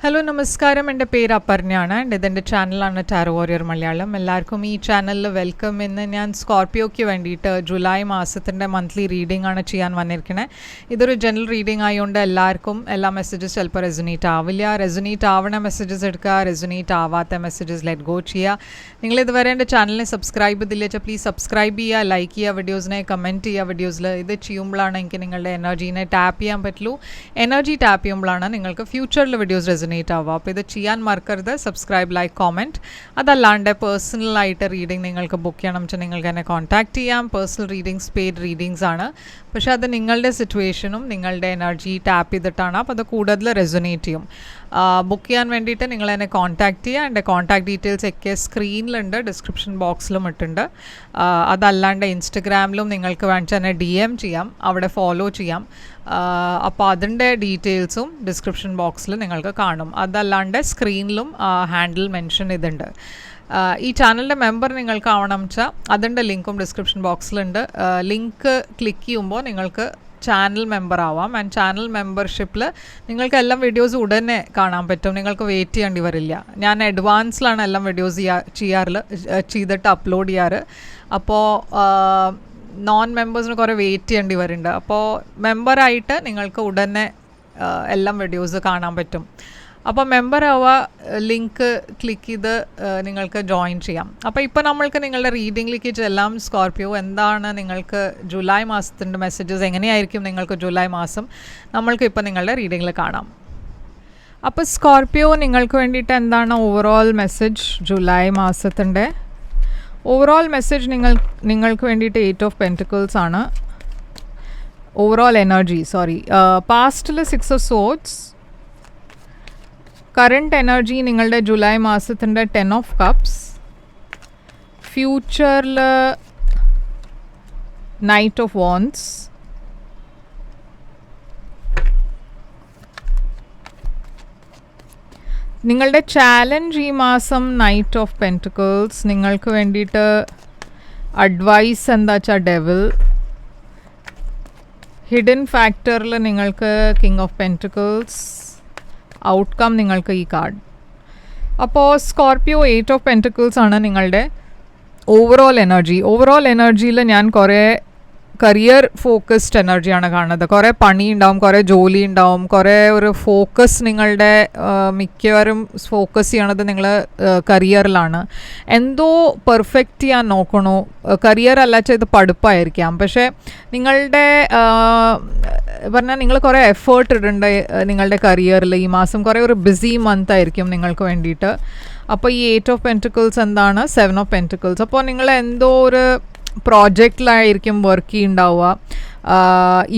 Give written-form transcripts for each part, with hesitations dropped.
Hello നമസ്കാരം, എൻ്റെ പേര് അപർണയാണ്. ഇതെൻ്റെ ചാനലാണ് ടാരോ വാരിയർ മലയാളം. എല്ലാവർക്കും ഈ ചാനലിൽ വെൽക്കം. ഇന്ന് ഞാൻ സ്കോർപ്പിയോയ്ക്ക് വേണ്ടിയിട്ട് ജൂലൈ മാസത്തിൻ്റെ മന്ത്ലി റീഡിംഗ് ആണ് ചെയ്യാൻ വന്നിരിക്കുന്നത്. ഇതൊരു ജനറൽ റീഡിംഗ് ആയതുകൊണ്ട് എല്ലാവർക്കും എല്ലാ മെസ്സേജസ് ചിലപ്പോൾ റെസൊനേറ്റ് ആവില്ല. റെസൊനേറ്റ് ആവണ മെസ്സേജസ് എടുക്കുക, റെസൊനേറ്റ് ആവാത്ത മെസ്സേജസ് ലെറ്റ് ഗോ ചെയ്യുക. നിങ്ങൾ ഇതുവരെ എൻ്റെ ചാനലിനെ സബ്സ്ക്രൈബ് ചെയ്തില്ല വെച്ചാൽ പ്ലീസ് സബ്സ്ക്രൈബ് ചെയ്യുക, ലൈക്ക് ചെയ്യുക, വീഡിയോസിനെ കമൻറ്റ് ചെയ്യുക. വീഡിയോസിൽ ഇത് ചെയ്യുമ്പോഴാണ് എനിക്ക് നിങ്ങളുടെ എനർജീനെ ടാപ്പ് ചെയ്യാൻ പറ്റുള്ളൂ. എനർജി ടാപ്പ് ചെയ്യുമ്പോഴാണ് നിങ്ങൾക്ക് ഫ്യൂച്ചറിൽ വീഡിയോസ് റെസൊനേറ്റ് ആവുക. അപ്പോൾ ഇത് ചെയ്യാൻ മറക്കരുത്. Subscribe, like, comment. അതല്ലാണ്ട് പേഴ്സണലായിട്ട് റീഡിംഗ് നിങ്ങൾക്ക് ബുക്ക് ചെയ്യണം വെച്ചാൽ നിങ്ങൾക്ക് എന്നെ കോൺടാക്റ്റ് ചെയ്യാം. പേഴ്സണൽ റീഡിങ്സ് പെയ്ഡ് റീഡിങ്സ് ആണ്, പക്ഷേ അത് നിങ്ങളുടെ സിറ്റുവേഷനും നിങ്ങളുടെ എനർജി ടാപ്പ് ചെയ്തിട്ടാണ്. അപ്പോൾ അത് കൂടുതൽ റെസൊനേറ്റ് ചെയ്യും. ബുക്ക് ചെയ്യാൻ വേണ്ടിയിട്ട് നിങ്ങൾ എന്നെ കോൺടാക്റ്റ് ചെയ്യുക. എൻ്റെ കോൺടാക്ട് ഡീറ്റെയിൽസ് ഒക്കെ സ്ക്രീനിലുണ്ട്, ഡിസ്ക്രിപ്ഷൻ ബോക്സിലും ഇട്ടുണ്ട്. അതല്ലാണ്ട് ഇൻസ്റ്റഗ്രാമിലും നിങ്ങൾക്ക് വേണമെങ്കിൽ എന്നെ DM ചെയ്യാം, അവിടെ ഫോളോ ചെയ്യാം. അപ്പോൾ അതിൻ്റെ ഡീറ്റെയിൽസും ഡിസ്ക്രിപ്ഷൻ ബോക്സിൽ നിങ്ങൾക്ക് കാണും. അതല്ലാണ്ട് സ്ക്രീനിലും ഹാൻഡിൽ മെൻഷൻ ചെയ്തിട്ടുണ്ട്. ഈ ചാനലിൻ്റെ മെമ്പർ നിങ്ങൾക്ക് ആവണം വെച്ചാൽ അതിൻ്റെ ലിങ്കും ഡിസ്ക്രിപ്ഷൻ ബോക്സിലുണ്ട്. ലിങ്ക് ക്ലിക്ക് ചെയ്യുമ്പോൾ നിങ്ങൾക്ക് ചാനൽ മെമ്പർ ആവാം. ആൻഡ് ചാനൽ മെമ്പർഷിപ്പിൽ നിങ്ങൾക്ക് എല്ലാം വീഡിയോസ് ഉടനെ കാണാൻ പറ്റും. നിങ്ങൾക്ക് വെയിറ്റ് ചെയ്യേണ്ടി വരില്ല. ഞാൻ അഡ്വാൻസിലാണ് എല്ലാം വീഡിയോസ് ചെയ്തിട്ട് അപ്ലോഡ് ചെയ്യാറ്. അപ്പോൾ നോൺ മെമ്പേഴ്സിന് കുറേ വെയിറ്റ് ചെയ്യേണ്ടി വരുന്നുണ്ട്. അപ്പോൾ മെമ്പറായിട്ട് നിങ്ങൾക്ക് ഉടനെ എല്ലാം വീഡിയോസ് കാണാൻ പറ്റും. അപ്പോൾ മെമ്പർ ആവുക, ലിങ്ക് ക്ലിക്ക് ചെയ്ത് നിങ്ങൾക്ക് ജോയിൻ ചെയ്യാം. അപ്പോൾ ഇപ്പോൾ നമ്മൾക്ക് നിങ്ങളുടെ റീഡിങ്ങിലേക്ക് ചെല്ലാം. സ്കോർപ്പിയോ, എന്താണ് നിങ്ങൾക്ക് ജൂലൈ മാസത്തിൻ്റെ മെസ്സേജസ് എങ്ങനെയായിരിക്കും നിങ്ങൾക്ക് ജൂലൈ മാസം, നമ്മൾക്ക് ഇപ്പോൾ നിങ്ങളുടെ റീഡിങ്ങിൽ കാണാം. അപ്പോൾ സ്കോർപ്പിയോ, നിങ്ങൾക്ക് വേണ്ടിയിട്ട് എന്താണ് ഓവറോൾ മെസ്സേജ് ജൂലൈ മാസത്തിൻ്റെ? ഓവറോൾ മെസ്സേജ് നിങ്ങൾക്ക് വേണ്ടിയിട്ട് 8 ഓഫ് പെൻറ്റിക്കിൾസ് ആണ് ഓവറോൾ എനർജി. പാസ്റ്റിൽ 6 ഓഫ് സോർഡ്സ്. കറണ്ട് എനർജി നിങ്ങളുടെ ജൂലൈ മാസത്തിൻ്റെ 10 ഓഫ് കപ്സ്. ഫ്യൂച്ചറിൽ നൈറ്റ് ഓഫ് വാൻഡ്സ്. നിങ്ങളുടെ ചാലഞ്ച് ഈ മാസം നൈറ്റ് ഓഫ് പെൻറ്റിക്കിൾസ്. നിങ്ങൾക്ക് വേണ്ടിയിട്ട് അഡ്വൈസ് എന്താ വെച്ചാൽ ഡെവിൾ. ഹിഡൻ ഫാക്ടറിൽ നിങ്ങൾക്ക് കിങ് ഓഫ് പെൻറ്റിക്കിൾസ്. ഔട്ട്കം നിങ്ങൾക്ക് ഈ കാർഡ്. അപ്പോൾ സ്കോർപ്പിയോ, 8 ഓഫ് പെൻറ്റിക്കിൾസ് ആണ് നിങ്ങളുടെ ഓവറോൾ എനർജി. ഓവറോൾ എനർജിയിൽ ഞാൻ കുറേ കരിയർ ഫോക്കസ്ഡ് എനർജിയാണ് കാണുന്നത്. കുറേ പണി ഉണ്ടാവും, കുറേ ജോലി ഉണ്ടാവും, കുറേ ഒരു ഫോക്കസ്. നിങ്ങളുടെ മിക്കവാറും ഫോക്കസ് ചെയ്യണത് നിങ്ങൾ കരിയറിലാണ്. എന്തോ പെർഫെക്റ്റ് ചെയ്യാൻ നോക്കണോ. കരിയർ അല്ലാച്ച ഇത് പഠിപ്പായിരിക്കാം, പക്ഷേ നിങ്ങളുടെ പറഞ്ഞാൽ നിങ്ങൾ കുറേ എഫേർട്ട് ഇടേണ്ട നിങ്ങളുടെ കരിയറിൽ ഈ മാസം. കുറേ ഒരു ബിസി മന്ത് ആയിരിക്കും നിങ്ങൾക്ക് വേണ്ടിയിട്ട്. അപ്പോൾ ഈ 8 ഓഫ് പെൻറ്റിക്കിൾസ് എന്താണ്? 7 ഓഫ് പെൻറ്റിക്കിൾസ്. അപ്പോൾ നിങ്ങൾ എന്തോ ഒരു പ്രോജക്റ്റിലായിരിക്കും വർക്ക് ചെയ്യുന്നുണ്ടാവുക.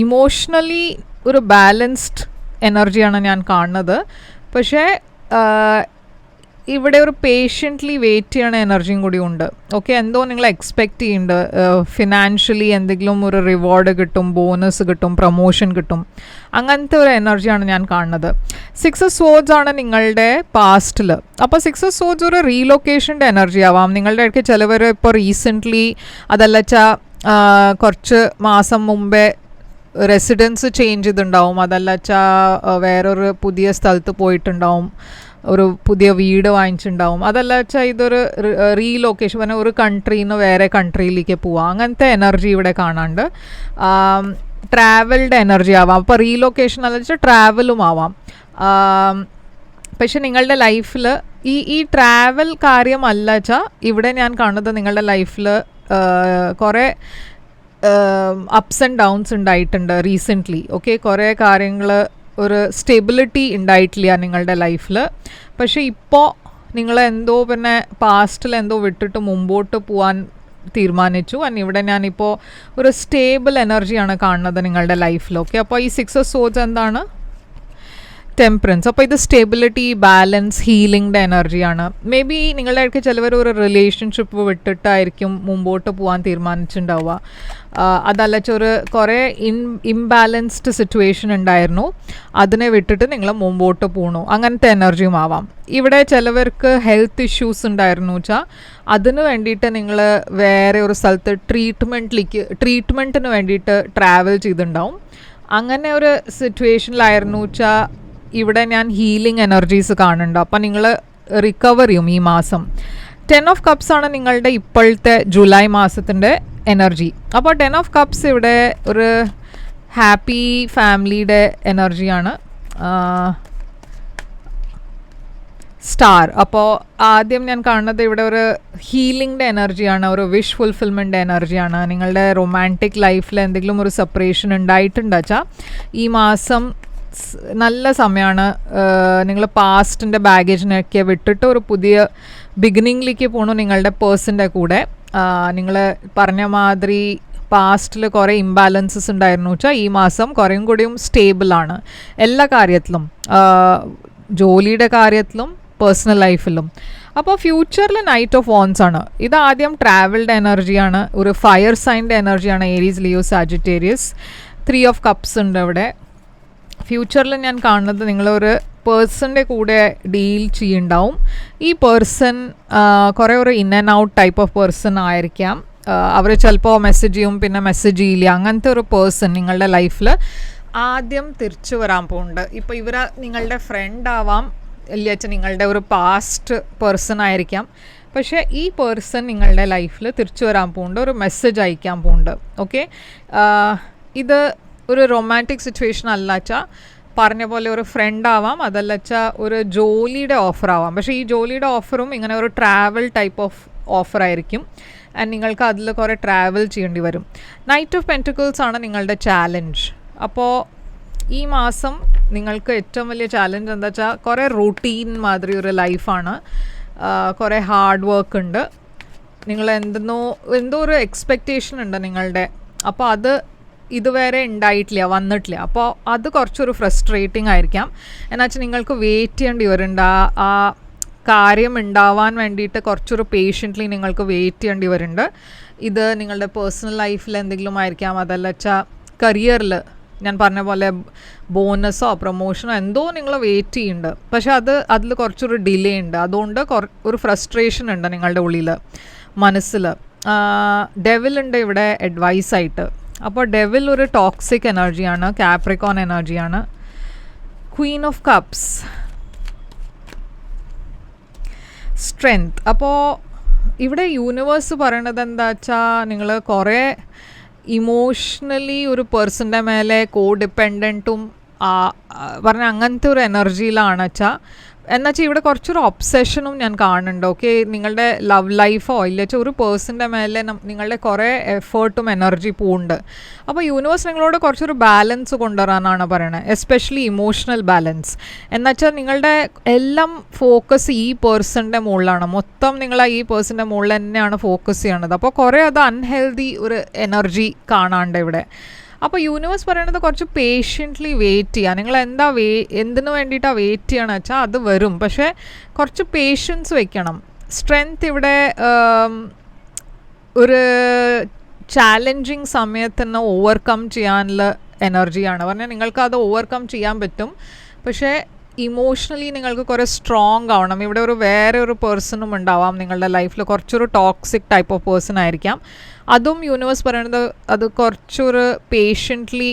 ഇമോഷണലി ഒരു ബാലൻസ്ഡ് എനർജിയാണ് ഞാൻ കാണുന്നത്. പക്ഷേ ഇവിടെ ഒരു പേഷ്യൻ്റ്ലി വെയിറ്റ് ചെയ്യണ എനർജിയും കൂടി ഉണ്ട്. ഓക്കെ, എന്തോ നിങ്ങൾ എക്സ്പെക്റ്റ് ചെയ്യുന്നുണ്ട്. ഫിനാൻഷ്യലി എന്തെങ്കിലും ഒരു റിവാർഡ് കിട്ടും, ബോണസ് കിട്ടും, പ്രൊമോഷൻ കിട്ടും. അങ്ങനത്തെ ഒരു എനർജിയാണ് ഞാൻ കാണുന്നത്. 6 ഓഫ് സോർഡ്സ് ആണ് നിങ്ങളുടെ പാസ്റ്റിൽ. അപ്പോൾ 6 ഓഫ് സോർഡ്സ് ഒരു റീലൊക്കേഷൻ്റെ എനർജി ആവാം. നിങ്ങളുടെ ഇടയ്ക്ക് ചിലവർ ഇപ്പോൾ റീസെൻ്റ്ലി അതല്ലച്ചാൽ കുറച്ച് മാസം മുമ്പേ റെസിഡൻസ് ചേഞ്ച് ചെയ്തിട്ടുണ്ടാവും. അതല്ലച്ചാൽ വേറൊരു പുതിയ സ്ഥലത്ത് പോയിട്ടുണ്ടാവും, ഒരു പുതിയ വീട് വാങ്ങിച്ചിട്ടുണ്ടാവും. അതല്ല വെച്ചാൽ ഇതൊരു റീലൊക്കേഷൻ, പറഞ്ഞാൽ ഒരു കൺട്രിയിൽ നിന്ന് വേറെ കൺട്രിയിലേക്ക് പോവാം. അങ്ങനത്തെ എനർജി ഇവിടെ കാണാണ്ട്. ട്രാവൽഡ് എനർജി ആവാം. അപ്പോൾ റീലൊക്കേഷൻ അല്ല വെച്ചാൽ ട്രാവലും ആവാം. പക്ഷെ നിങ്ങളുടെ ലൈഫിൽ ഈ ട്രാവൽ കാര്യമല്ല വെച്ചാൽ ഇവിടെ ഞാൻ കാണുന്നത് നിങ്ങളുടെ ലൈഫിൽ കുറേ അപ്സ് ആൻഡ് ഡൗൺസ് ഉണ്ടായിട്ടുണ്ട് റീസെൻ്റ്ലി. ഓക്കെ, കുറേ കാര്യങ്ങൾ ഒരു സ്റ്റെബിലിറ്റി ഉണ്ടായിട്ടില്ല നിങ്ങളുടെ ലൈഫിൽ. പക്ഷേ ഇപ്പോൾ നിങ്ങളെന്തോ പിന്നെ പാസ്റ്റിൽ എന്തോ വിട്ടിട്ട് മുമ്പോട്ട് പോകാൻ തീരുമാനിച്ചു. ഇവിടെ ഞാനിപ്പോൾ ഒരു സ്റ്റേബിൾ എനർജിയാണ് കാണുന്നത് നിങ്ങളുടെ ലൈഫിൽ. ഓക്കെ, അപ്പോൾ ഈ 6 ഓഫ് സോർഡ്സ് എന്താണ്? ടെമ്പറൻസ്. അപ്പോൾ ഇത് സ്റ്റെബിലിറ്റി, ബാലൻസ്, ഹീലിംഗിൻ്റെ എനർജിയാണ്. മേ ബി നിങ്ങളുടെ ഇടയ്ക്ക് ചിലവർ ഒരു റിലേഷൻഷിപ്പ് വിട്ടിട്ടായിരിക്കും മുമ്പോട്ട് പോകാൻ തീരുമാനിച്ചിട്ടുണ്ടാവുക. അതല്ല ഒരു കുറേ ഇംബാലൻസ്ഡ് സിറ്റുവേഷൻ ഉണ്ടായിരുന്നു, അതിനെ വിട്ടിട്ട് നിങ്ങൾ മുമ്പോട്ട് പോകണു. അങ്ങനത്തെ എനർജിയും ആവാം. ഇവിടെ ചിലവർക്ക് ഹെൽത്ത് ഇഷ്യൂസ് ഉണ്ടായിരുന്നു വെച്ചാൽ അതിന് വേണ്ടിയിട്ട് നിങ്ങൾ വേറെ ഒരു സ്ഥലത്ത് ട്രീറ്റ്മെൻറ്റിന് വേണ്ടിയിട്ട് ട്രാവൽ ചെയ്തിട്ടുണ്ടാവും. അങ്ങനെ ഒരു സിറ്റുവേഷനിലായിരുന്നു വെച്ചാൽ ഇവിടെ ഞാൻ ഹീലിംഗ് എനർജീസ് കാണുന്നുണ്ട്. അപ്പം നിങ്ങൾ റിക്കവർ ചെയ്യും ഈ മാസം. 10 ഓഫ് കപ്സ് ആണ് നിങ്ങളുടെ ഇപ്പോഴത്തെ ജൂലൈ മാസത്തിൻ്റെ എനർജി. അപ്പോൾ 10 ഓഫ് കപ്സ് ഇവിടെ ഒരു ഹാപ്പി ഫാമിലിയുടെ എനർജിയാണ്. സ്റ്റാർ. അപ്പോൾ ആദ്യം ഞാൻ കാണുന്നത് ഇവിടെ ഒരു ഹീലിംഗിൻ്റെ എനർജിയാണ്, ഒരു വിഷ് ഫുൾഫിൽമെൻ്റ് എനർജിയാണ്. നിങ്ങളുടെ റൊമാൻറ്റിക് ലൈഫിൽ എന്തെങ്കിലും ഒരു സെപ്പറേഷൻ ഉണ്ടായിട്ടുണ്ട് വെച്ചാൽ ഈ മാസം നല്ല സമയമാണ്. നിങ്ങൾ പാസ്റ്റിൻ്റെ ബാഗേജിനൊക്കെ വിട്ടിട്ട് ഒരു പുതിയ ബിഗിനിങ്ങിലേക്ക് പോകണു നിങ്ങളുടെ പേഴ്സൻ്റെ കൂടെ. നിങ്ങൾ പറഞ്ഞ മാതിരി പാസ്റ്റിൽ കുറേ ഇംബാലൻസസ് ഉണ്ടായിരുന്നു വെച്ചാൽ ഈ മാസം കുറേയും കൂടിയും സ്റ്റേബിളാണ് എല്ലാ കാര്യത്തിലും, ജോലിയുടെ കാര്യത്തിലും പേഴ്സണൽ ലൈഫിലും. അപ്പോൾ ഫ്യൂച്ചറിൽ നൈറ്റ് ഓഫ് വോൺസ് ആണ്. ഇത് ആദ്യം ട്രാവൽഡ് എനർജിയാണ്, ഒരു ഫയർ സൈൻ്റെ എനർജിയാണ്, Aries, Leo, Sagittarius. 3 of cups ഉണ്ട് ഇവിടെ. ഫ്യൂച്ചറിൽ ഞാൻ കാണുന്നത് നിങ്ങളൊരു പേഴ്സൻ്റെ കൂടെ ഡീൽ ചെയ്യുന്നുണ്ടാവും. ഈ പേഴ്സൺ കുറേ ഒരു in and out type of person ആയിരിക്കാം. അവർ ചിലപ്പോൾ മെസ്സേജ് ചെയ്യും, പിന്നെ മെസ്സേജ് ചെയ്യില്ല. അങ്ങനത്തെ ഒരു പേഴ്സൺ നിങ്ങളുടെ ലൈഫിൽ ആദ്യം തിരിച്ചു വരാൻ പോകുന്നുണ്ട്. ഇപ്പോൾ ഇവർ നിങ്ങളുടെ ഫ്രണ്ട് ആവാം, ഇല്ല വെച്ചാൽ നിങ്ങളുടെ ഒരു പാസ്റ്റ് പേഴ്സൺ ആയിരിക്കാം. പക്ഷേ ഈ പേഴ്സൺ നിങ്ങളുടെ ലൈഫിൽ തിരിച്ചു വരാൻ പോകുന്നുണ്ട്, ഒരു മെസ്സേജ് അയക്കാൻ പോകുന്നുണ്ട്. ഓക്കെ, ഇത് ഒരു റൊമാൻറ്റിക് സിറ്റുവേഷൻ അല്ല വെച്ചാൽ പറഞ്ഞ പോലെ ഒരു ഫ്രണ്ട് ആവാം, അതല്ല വെച്ചാൽ ഒരു ജോലിയുടെ ഓഫർ ആവാം. പക്ഷേ ഈ ജോലിയുടെ ഓഫറും ഇങ്ങനെ ഒരു ട്രാവൽ ടൈപ്പ് ഓഫ് ഓഫർ ആയിരിക്കും. ആൻഡ് നിങ്ങൾക്ക് അതിൽ കുറേ ട്രാവൽ ചെയ്യേണ്ടി വരും. നൈറ്റ് ഓഫ് പെൻറ്റിക്കിൾസ് ആണ് നിങ്ങളുടെ ചാലഞ്ച്. അപ്പോൾ ഈ മാസം നിങ്ങൾക്ക് ഏറ്റവും വലിയ ചാലഞ്ച് എന്താ വെച്ചാൽ കുറേ റൂട്ടീൻ മാതിരി ഒരു ലൈഫാണ്, കുറേ ഹാർഡ് വർക്ക് ഉണ്ട്. നിങ്ങൾ എന്തോ ഒരു എക്സ്പെക്റ്റേഷൻ ഉണ്ട് നിങ്ങളുടെ. അപ്പോൾ അത് ഇതുവരെ ഉണ്ടായിട്ടില്ല, വന്നിട്ടില്ല. അപ്പോൾ അത് കുറച്ചൊരു ഫ്രസ്ട്രേറ്റിംഗ് ആയിരിക്കാം. എന്നുവെച്ചാൽ നിങ്ങൾക്ക് വെയിറ്റ് ചെയ്യേണ്ടി വരുന്നുണ്ട്. ആ കാര്യം ഉണ്ടാവാൻ വേണ്ടിയിട്ട് കുറച്ചൊരു പേഷ്യൻ്റ്ലി നിങ്ങൾക്ക് വെയിറ്റ് ചെയ്യേണ്ടി വരുന്നുണ്ട്. ഇത് നിങ്ങളുടെ പേഴ്സണൽ ലൈഫിൽ എന്തെങ്കിലും ആയിരിക്കാം, അതല്ല വെച്ചാൽ കരിയറിൽ ഞാൻ പറഞ്ഞ പോലെ ബോണസോ പ്രൊമോഷനോ എന്തോ നിങ്ങൾ വെയിറ്റ് ചെയ്യുന്നുണ്ട്. പക്ഷെ അതിൽ കുറച്ചൊരു ഡിലേ ഉണ്ട്. അതുകൊണ്ട് ഒരു ഫ്രസ്ട്രേഷൻ ഉണ്ട് നിങ്ങളുടെ ഉള്ളിൽ, മനസ്സിൽ. ഡെവിൽ ഉണ്ട് ഇവിടെ അഡ്വൈസായിട്ട്. അപ്പോൾ ഡെവിൽ ഒരു ടോക്സിക് എനർജിയാണ്, കാപ്രിക്കോൺ എനർജിയാണ്. Queen of cups, strength. അപ്പോൾ ഇവിടെ യൂണിവേഴ്സ് പറയണത് എന്താ വെച്ചാൽ നിങ്ങൾ കുറേ ഇമോഷണലി ഒരു പേഴ്സൻ്റെ മേലെ കോഡിപ്പെൻഡൻറ്റും പറഞ്ഞാൽ അങ്ങനത്തെ ഒരു എനർജിയിലാണ് വെച്ചാൽ. എന്നുവെച്ചാൽ ഇവിടെ കുറച്ചൊരു ഒബ്സെഷനും ഞാൻ കാണുന്നുണ്ട്. ഓക്കെ, നിങ്ങളുടെ ലവ് ലൈഫോ ഇല്ല വെച്ചാൽ ഒരു പേഴ്സൻ്റെ മേലെ നിങ്ങളുടെ കുറേ എഫേർട്ടും എനർജി പോകുന്നുണ്ട്. അപ്പോൾ യൂണിവേഴ്സ് നിങ്ങളോട് കുറച്ചൊരു ബാലൻസ് കൊണ്ടുവരാനാണ് പറയണത്, എസ്പെഷ്യലി ഇമോഷണൽ ബാലൻസ്. എന്നുവെച്ചാൽ നിങ്ങളുടെ എല്ലാം ഫോക്കസ് ഈ പേഴ്സൻ്റെ മുകളിലാണ്, മൊത്തം നിങ്ങൾ ഈ പേഴ്സൻ്റെ മുകളിൽ തന്നെയാണ് ഫോക്കസ് ചെയ്യണത്. അപ്പോൾ കുറേ അത് അൺഹെൽതി ഒരു എനർജി കാണാണ്ട് ഇവിടെ. അപ്പോൾ യൂണിവേഴ്സ് പറയണത് കുറച്ച് പേഷ്യൻ്റ്ലി വെയിറ്റ് ചെയ്യുക. നിങ്ങൾ എന്തിനു വേണ്ടിയിട്ടാണ് വെയിറ്റ് ചെയ്യണമെന്ന് വെച്ചാൽ അത് വരും. പക്ഷേ കുറച്ച് പേഷ്യൻസ് വെക്കണം. സ്ട്രെങ്ത് ഇവിടെ ഒരു ചാലഞ്ചിങ് സമയത്ത് തന്നെ ഓവർകം ചെയ്യാനുള്ള എനർജിയാണ്. പറഞ്ഞാൽ നിങ്ങൾക്ക് അത് ഓവർകം ചെയ്യാൻ പറ്റും. പക്ഷേ ഇമോഷണലി നിങ്ങൾക്ക് കുറേ സ്ട്രോങ് ആവണം. ഇവിടെ വേറെ ഒരു പേഴ്സണും ഉണ്ടാവാം നിങ്ങളുടെ ലൈഫിൽ, കുറച്ചൊരു ടോക്സിക് ടൈപ്പ് ഓഫ് പേഴ്സൺ ആയിരിക്കാം. അതും യൂണിവേഴ്സ് പറയുന്നത് അത് കുറച്ചൊരു പേഷ്യൻ്റ്ലി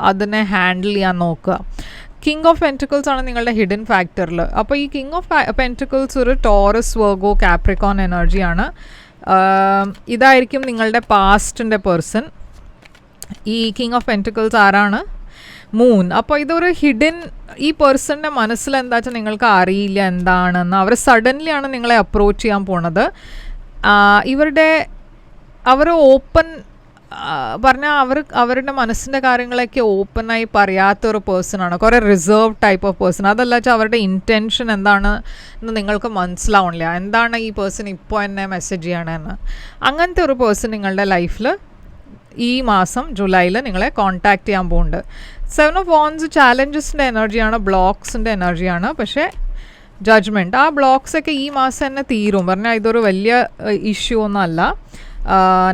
അതിനെ ഹാൻഡിൽ ചെയ്യാൻ നോക്കുക. കിങ് ഓഫ് പെൻറ്റിക്കിൾസ് ആണ് നിങ്ങളുടെ ഹിഡൻ ഫാക്ടറിൽ. അപ്പോൾ ഈ കിങ് ഓഫ് പെൻറ്റിക്കിൾസ് ഒരു ടോറസ്, വെർഗോ, കാപ്രിക്കോൺ എനർജിയാണ്. ഇതായിരിക്കും നിങ്ങളുടെ പാസ്റ്റിൻ്റെ പേഴ്സൺ. ഈ കിങ് ഓഫ് പെൻറ്റിക്കിൾസ് ആരാണ്? മൂൺ. അപ്പോൾ ഇതൊരു ഹിഡൻ, ഈ പേഴ്സണിൻ്റെ മനസ്സിൽ എന്താ വെച്ചാൽ നിങ്ങൾക്ക് അറിയില്ല എന്താണെന്ന്. അവർ സഡൻലിയാണ് നിങ്ങളെ അപ്രോച്ച് ചെയ്യാൻ പോണത്. അവർ ഓപ്പൺ പറഞ്ഞാൽ അവരുടെ മനസ്സിൻ്റെ കാര്യങ്ങളൊക്കെ ഓപ്പണായി പറയാത്തൊരു പേഴ്സണാണ്, കുറേ റിസർവ് ടൈപ്പ് ഓഫ് പേഴ്സൺ. അതല്ല വെച്ചാൽ അവരുടെ ഇൻറ്റൻഷൻ എന്താണ് എന്ന് നിങ്ങൾക്ക് മനസ്സിലാവണില്ല. എന്താണ് ഈ പേഴ്സൺ ഇപ്പോൾ എന്നെ മെസ്സേജ് ചെയ്യണമെന്ന്. അങ്ങനത്തെ ഒരു പേഴ്സൺ നിങ്ങളുടെ ലൈഫിൽ ഈ മാസം ജൂലൈയിൽ നിങ്ങളെ കോൺടാക്റ്റ് ചെയ്യാൻ പോകുന്നുണ്ട്. 7 ഓഫ് വോൺസ് ചാലഞ്ചസിൻ്റെ എനർജിയാണ്, ബ്ലോക്സിൻ്റെ എനർജിയാണ്. പക്ഷേ ജഡ്ജ്മെൻറ്റ്, ആ ബ്ലോക്സൊക്കെ ഈ മാസം തന്നെ തീരും. പറഞ്ഞാൽ ഇതൊരു വലിയ ഇഷ്യൂ ഒന്നും അല്ല.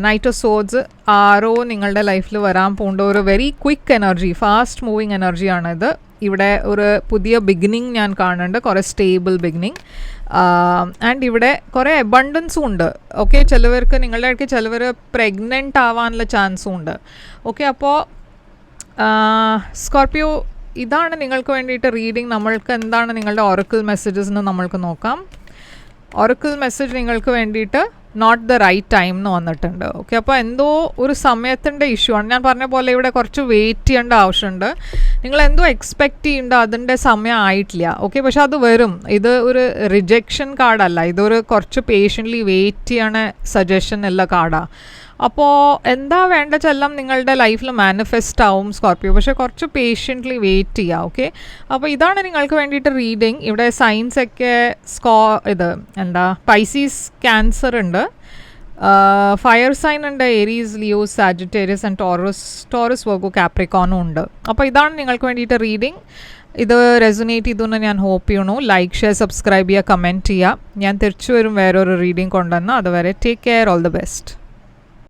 നൈറ്റ് ഓഫ് സോഡ്സ് ആരോ നിങ്ങളുടെ ലൈഫിൽ വരാൻ പോകേണ്ട ഒരു very quick energy, fast moving എനർജിയാണിത്. ഇവിടെ ഒരു പുതിയ ബിഗിനിങ് ഞാൻ കാണുന്നുണ്ട്, കുറേ സ്റ്റേബിൾ ബിഗിനിങ്. ആൻഡ് ഇവിടെ കുറേ അബണ്ടൻസും ഉണ്ട്. ഓക്കെ, ചിലവർക്ക് നിങ്ങളുടെ ഇടയ്ക്ക് ചിലവർ പ്രഗ്നൻ്റ് ആവാനുള്ള ചാൻസും ഉണ്ട്. ഓക്കെ, അപ്പോൾ സ്കോർപ്പിയോ ഇതാണ് നിങ്ങൾക്ക് വേണ്ടിയിട്ട് റീഡിങ്. നമ്മൾക്ക് എന്താണ് നിങ്ങളുടെ ഒറക്കിൾ മെസ്സേജസ് എന്ന് നമ്മൾക്ക് നോക്കാം. ഒറക്കിൾ മെസ്സേജ് നിങ്ങൾക്ക് വേണ്ടിയിട്ട് നോട്ട് ദ റൈറ്റ് ടൈം എന്ന് വന്നിട്ടുണ്ട്. ഓക്കെ, അപ്പോൾ എന്തോ ഒരു സമയത്തിൻ്റെ ഇഷ്യൂ ആണ്. ഞാൻ പറഞ്ഞ പോലെ ഇവിടെ കുറച്ച് വെയിറ്റ് ചെയ്യേണ്ട ആവശ്യമുണ്ട്. നിങ്ങൾ എന്തോ എക്സ്പെക്റ്റ് ചെയ്യേണ്ട അതിൻ്റെ സമയം ആയിട്ടില്ല. ഓക്കെ, പക്ഷെ അത് വരും. ഇത് ഒരു റിജക്ഷൻ കാർഡല്ല, ഇതൊരു കുറച്ച് പേഷ്യൻ്റ്ലി വെയിറ്റ് ചെയ്യണ സജഷൻ ഉള്ള കാർഡാണ്. അപ്പോൾ എന്താ വേണ്ട ചെല്ലാം നിങ്ങളുടെ ലൈഫിൽ മാനിഫെസ്റ്റ് ആവും സ്കോർപ്പിയോ, പക്ഷേ കുറച്ച് പേഷ്യൻ്റ്ലി വെയിറ്റ് ചെയ്യുക. ഓക്കെ, അപ്പോൾ ഇതാണ് നിങ്ങൾക്ക് വേണ്ടിയിട്ട് റീഡിങ്. ഇവിടെ സൈൻസ് ഒക്കെ ഇത് എന്താ പൈസീസ്, ക്യാൻസർ ഉണ്ട്, ഫയർ സൈൻ ഉണ്ട്, Aries, Leo, Sagittarius and Taurus Virgo, കാപ്രിക്കോണും ഉണ്ട്. അപ്പോൾ ഇതാണ് നിങ്ങൾക്ക് വേണ്ടിയിട്ട് റീഡിങ്. ഇത് റെസൊനേറ്റ് ചെയ്തു എന്ന് ഞാൻ ഹോപ്പ് ചെയ്യണു. ലൈക്ക്, ഷെയർ, സബ്സ്ക്രൈബ് ചെയ്യുക, കമൻറ്റ് ചെയ്യുക. ഞാൻ തിരിച്ചു വരും വേറൊരു റീഡിങ് കൊണ്ടുവന്ന്. അതുവരെ take care, all the best.